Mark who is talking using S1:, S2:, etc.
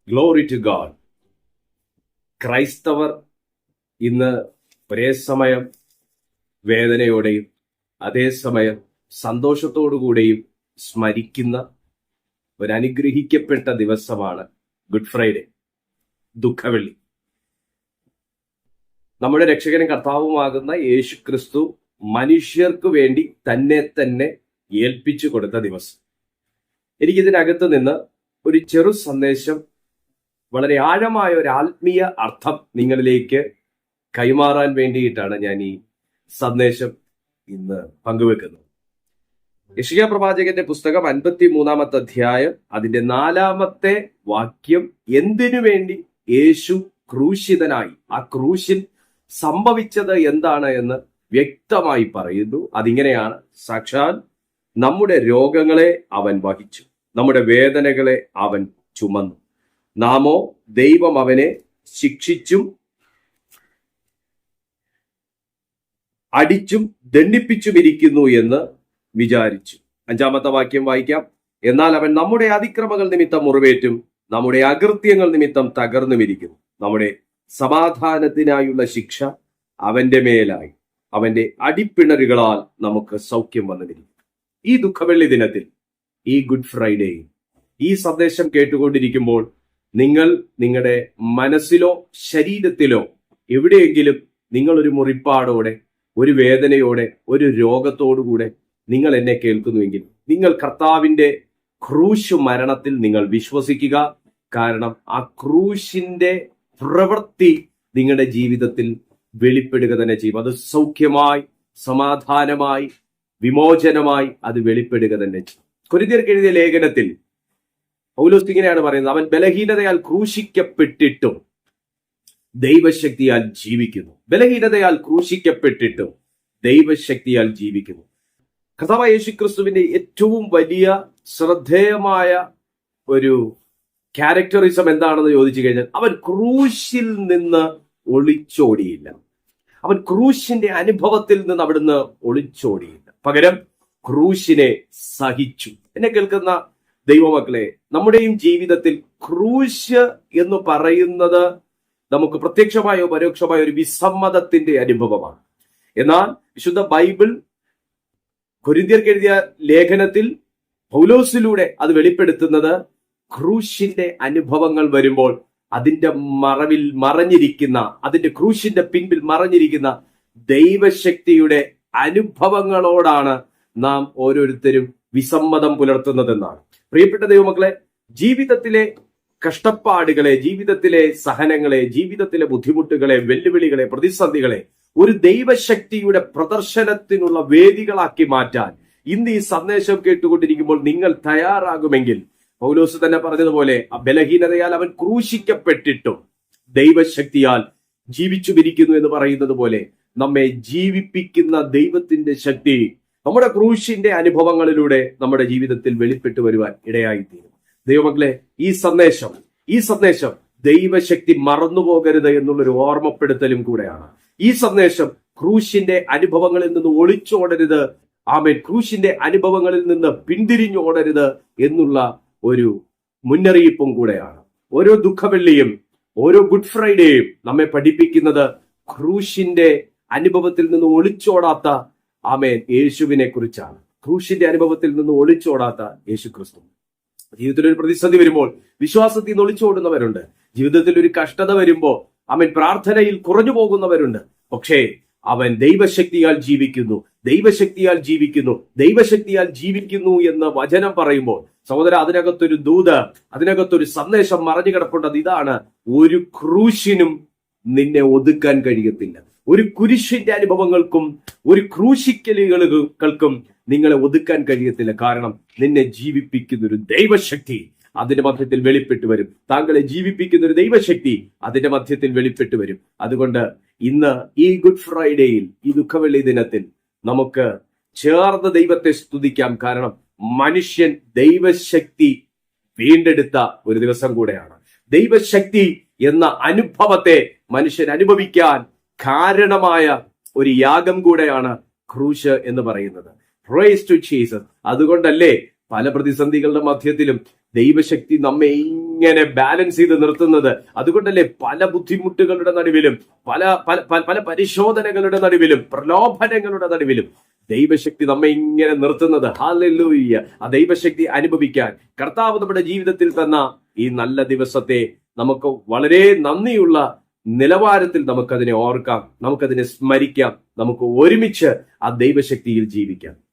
S1: Glory to God. ക്രൈസ്തവർ ഇന്ന് ഒരേ സമയം വേദനയോടെയും അതേസമയം സന്തോഷത്തോടുകൂടെയും സ്മരിക്കുന്ന ഒരു അനുഗ്രഹിക്കപ്പെട്ട ദിവസമാണ് ഗുഡ് ഫ്രൈഡേ, ദുഃഖവെള്ളി. നമ്മുടെ രക്ഷകനും കർത്താവുമാകുന്ന യേശു ക്രിസ്തു മനുഷ്യർക്ക് വേണ്ടി തന്നെ ഏൽപ്പിച്ചു കൊടുത്ത ദിവസം. എനിക്കിതിനകത്ത് നിന്ന് ഒരു ചെറു സന്ദേശം, വളരെ ആഴമായ ഒരു ആത്മീയ അർത്ഥം നിങ്ങളിലേക്ക് കൈമാറാൻ വേണ്ടിയിട്ടാണ് ഞാൻ ഈ സന്ദേശം ഇന്ന് പങ്കുവെക്കുന്നത്. യെശയ്യാ പ്രവാചകന്റെ പുസ്തകം 53-ാമത്തെ അധ്യായം അതിന്റെ 4-ാമത്തെ വാക്യം എന്തിനു വേണ്ടി യേശു ക്രൂശിതനായി, ആ ക്രൂശിൽ സംഭവിച്ചത് എന്താണ് എന്ന് വ്യക്തമായി പറയുന്നു. അതിങ്ങനെയാണ്: സാക്ഷാൽ നമ്മുടെ രോഗങ്ങളെ അവൻ വഹിച്ചു, നമ്മുടെ വേദനകളെ അവൻ ചുമന്നു, നാമോ ദൈവം അവനെ ശിക്ഷിച്ചും അടിച്ചും ദണ്ഡിപ്പിച്ചുമിരിക്കുന്നു എന്ന് വിചാരിച്ചു. 5-ാമത്തെ വാക്യം വായിക്കാം: എന്നാൽ അവൻ നമ്മുടെ അതിക്രമങ്ങൾ നിമിത്തം മുറിവേറ്റും നമ്മുടെ അകൃത്യങ്ങൾ നിമിത്തം തകർന്നുമിരിക്കുന്നു, നമ്മുടെ സമാധാനത്തിനായുള്ള ശിക്ഷ അവന്റെ മേലായി, അവന്റെ അടിപ്പിണരുകളാൽ നമുക്ക് സൗഖ്യം വന്നുമിരിക്കും. ഈ ദുഃഖവെള്ളി ദിനത്തിൽ, ഈ ഗുഡ് ഫ്രൈഡേയിൽ ഈ സന്ദേശം കേട്ടുകൊണ്ടിരിക്കുമ്പോൾ നിങ്ങൾ നിങ്ങളുടെ മനസ്സിലോ ശരീരത്തിലോ എവിടെയെങ്കിലും നിങ്ങളൊരു മുറിപ്പാടോടെ, ഒരു വേദനയോടെ, ഒരു രോഗത്തോടുകൂടെ നിങ്ങൾ എന്നെ കേൾക്കുന്നുവെങ്കിൽ നിങ്ങൾ കർത്താവിന്റെ ക്രൂശ് മരണത്തിൽ നിങ്ങൾ വിശ്വസിക്കുക. കാരണം ആ ക്രൂശിന്റെ പ്രവൃത്തി നിങ്ങളുടെ ജീവിതത്തിൽ വെളിപ്പെടുക തന്നെ ചെയ്യും. അത് സൗഖ്യമായി, സമാധാനമായി, വിമോചനമായി അത് വെളിപ്പെടുക തന്നെ ചെയ്യും. കൊരിന്ത്യർക്ക് എഴുതിയ ലേഖനത്തിൽ പൗലോസ് ഇങ്ങനെയാണ് പറയുന്നത്: അവൻ ബലഹീനതയാൽ ക്രൂശിക്കപ്പെട്ടിട്ടും ദൈവശക്തിയാൽ ജീവിക്കുന്നു. ബലഹീനതയാൽ ക്രൂശിക്കപ്പെട്ടിട്ടും ദൈവശക്തിയാൽ ജീവിക്കുന്നു. കർത്താവായ യേശുക്രിസ്തുവിന്റെ ഏറ്റവും വലിയ ശ്രദ്ധേയമായ ഒരു ക്യാരക്ടറിസം എന്താണെന്ന് ചോദിച്ചു കഴിഞ്ഞാൽ, അവൻ ക്രൂശിൽ നിന്ന് ഒളിച്ചോടിയില്ല. അവൻ ക്രൂശിന്റെ അനുഭവത്തിൽ നിന്ന് അവിടുന്ന് ഒളിച്ചോടിയില്ല. പകരം ക്രൂശിനെ സഹിച്ചു. എന്നെ കേൾക്കുന്ന ദൈവമക്കളെ, നമ്മുടെയും ജീവിതത്തിൽ ക്രൂശ് എന്ന് പറയുന്നത് നമുക്ക് പ്രത്യക്ഷമായോ പരോക്ഷമായോ ഒരു വിസമ്മതത്തിന്റെ അനുഭവമാണ്. എന്നാൽ വിശുദ്ധ ബൈബിൾ കൊരിന്ത്യർക്ക് എഴുതിയ ലേഖനത്തിൽ പൗലോസിലൂടെ അത് വെളിപ്പെടുത്തുന്നത് ക്രൂശിന്റെ അനുഭവങ്ങൾ വരുമ്പോൾ അതിന്റെ മറവിൽ മറഞ്ഞിരിക്കുന്ന, അതിന്റെ ക്രൂശിന്റെ പിൻപിൽ മറഞ്ഞിരിക്കുന്ന ദൈവശക്തിയുടെ അനുഭവങ്ങളോടാണ് നാം ഓരോരുത്തരും വിസമ്മതം പുലർത്തുന്നതെന്നാണ്. പ്രിയപ്പെട്ട ദൈവമക്കളെ, ജീവിതത്തിലെ കഷ്ടപ്പാടുകളെ, ജീവിതത്തിലെ സഹനങ്ങളെ, ജീവിതത്തിലെ ബുദ്ധിമുട്ടുകളെ, വെല്ലുവിളികളെ, പ്രതിസന്ധികളെ ഒരു ദൈവശക്തിയുടെ പ്രദർശനത്തിനുള്ള വേദികളാക്കി മാറ്റാൻ ഇന്ന് ഈ സന്ദേശം കേട്ടുകൊണ്ടിരിക്കുമ്പോൾ നിങ്ങൾ തയ്യാറാകുമെങ്കിൽ, പൗലോസ് തന്നെ പറഞ്ഞതുപോലെ ബലഹീനതയാൽ അവൻ ക്രൂശിക്കപ്പെട്ടിട്ടും ദൈവശക്തിയാൽ ജീവിച്ചുമിരിക്കുന്നു എന്ന് പറയുന്നത് പോലെ നമ്മെ ജീവിപ്പിക്കുന്ന ദൈവത്തിന്റെ ശക്തി നമ്മുടെ ക്രൂശിന്റെ അനുഭവങ്ങളിലൂടെ നമ്മുടെ ജീവിതത്തിൽ വെളിപ്പെട്ടു വരുവാൻ ഇടയായിത്തീരും. ദൈവമക്കളെ, ഈ സന്ദേശം ദൈവശക്തി മറന്നുപോകരുത് എന്നുള്ളൊരു ഓർമ്മപ്പെടുത്തലും കൂടെയാണ്. ഈ സന്ദേശം ക്രൂശിന്റെ അനുഭവങ്ങളിൽ നിന്ന് ഒളിച്ചോടരുത്, ആമേൻ, ക്രൂശിന്റെ അനുഭവങ്ങളിൽ നിന്ന് പിന്തിരിഞ്ഞോടരുത് എന്നുള്ള ഒരു മുന്നറിയിപ്പും കൂടെയാണ്. ഓരോ ദുഃഖവെള്ളിയും ഓരോ ഗുഡ് ഫ്രൈഡേയും നമ്മെ പഠിപ്പിക്കുന്നത് ക്രൂശിന്റെ അനുഭവത്തിൽ നിന്ന് ഒളിച്ചോടാത്ത, ആമേൻ, യേശുവിനെ കുറിച്ചാണ്. ക്രൂശിന്റെ അനുഭവത്തിൽ നിന്ന് ഒളിച്ചോടാത്ത യേശു ക്രിസ്തു. ജീവിതത്തിൽ ഒരു പ്രതിസന്ധി വരുമ്പോൾ വിശ്വാസത്തിൽ നിന്ന് ഒളിച്ചോടുന്നവരുണ്ട്. ജീവിതത്തിൽ ഒരു കഷ്ടത വരുമ്പോൾ അവൻ പ്രാർത്ഥനയിൽ കുറഞ്ഞു പോകുന്നവരുണ്ട്. പക്ഷേ അവൻ ദൈവശക്തിയാൽ ജീവിക്കുന്നു, ദൈവശക്തിയാൽ ജീവിക്കുന്നു, ദൈവശക്തിയാൽ ജീവിക്കുന്നു എന്ന് വചനം പറയുമ്പോൾ സഹോദര, അതിനകത്തൊരു ദൂത്, അതിനകത്തൊരു സന്ദേശം മറഞ്ഞു കിടപ്പുണ്ട്. ഇതാണ്: ഒരു ക്രൂശിനും നിന്നെ ഒതുക്കാൻ കഴിയത്തില്ല. ഒരു കുരിശിന്റെ അനുഭവങ്ങൾക്കും ഒരു ക്രൂശിക്കലുകൾക്കും നിങ്ങളെ ഒതുക്കാൻ കഴിയത്തില്ല. കാരണം നിന്നെ ജീവിപ്പിക്കുന്ന ഒരു ദൈവശക്തി അതിന്റെ മധ്യത്തിൽ വെളിപ്പെട്ടു വരും. താങ്കളെ ജീവിപ്പിക്കുന്ന ഒരു ദൈവശക്തി അതിന്റെ മധ്യത്തിൽ വെളിപ്പെട്ടു വരും. അതുകൊണ്ട് ഇന്ന് ഈ ഗുഡ് ഫ്രൈഡേയിൽ, ഈ ദുഃഖവെള്ളി ദിനത്തിൽ നമുക്ക് ചേർന്ന് ദൈവത്തെ സ്തുതിക്കാം. കാരണം മനുഷ്യൻ ദൈവശക്തി വീണ്ടെടുത്ത ഒരു ദിവസം കൂടെയാണ്. ദൈവശക്തി എന്ന അനുഭവത്തെ മനുഷ്യൻ അനുഭവിക്കാൻ കാരണമായ ഒരു യാഗം കൂടെയാണ് ക്രൂശ് എന്ന് പറയുന്നത്. Praise to Jesus. അതുകൊണ്ടല്ലേ പല പ്രതിസന്ധികളുടെ മധ്യത്തിലും ദൈവശക്തി നമ്മെ ഇങ്ങനെ ബാലൻസ് ചെയ്ത് നിർത്തുന്നത്. അതുകൊണ്ടല്ലേ പല ബുദ്ധിമുട്ടുകളുടെ നടുവിലും, പല പല പല പല പരിശോധനകളുടെ നടുവിലും, പ്രലോഭനങ്ങളുടെ നടുവിലും ദൈവശക്തി നമ്മെ ഇങ്ങനെ നിർത്തുന്നത്. ഹല്ലേലൂയ. ആ ദൈവശക്തി അനുഭവിക്കാൻ കർത്താവ് നമ്മുടെ ജീവിതത്തിൽ തന്ന ഈ നല്ല ദിവസത്തെ നമുക്ക് വളരെ നന്ദിയുള്ള നിലവാരത്തിൽ നമുക്കതിനെ ഓർക്കാം, നമുക്കതിനെ സ്മരിക്കാം, നമുക്ക് ഒരുമിച്ച് ആ ദൈവശക്തിയിൽ ജീവിക്കാം.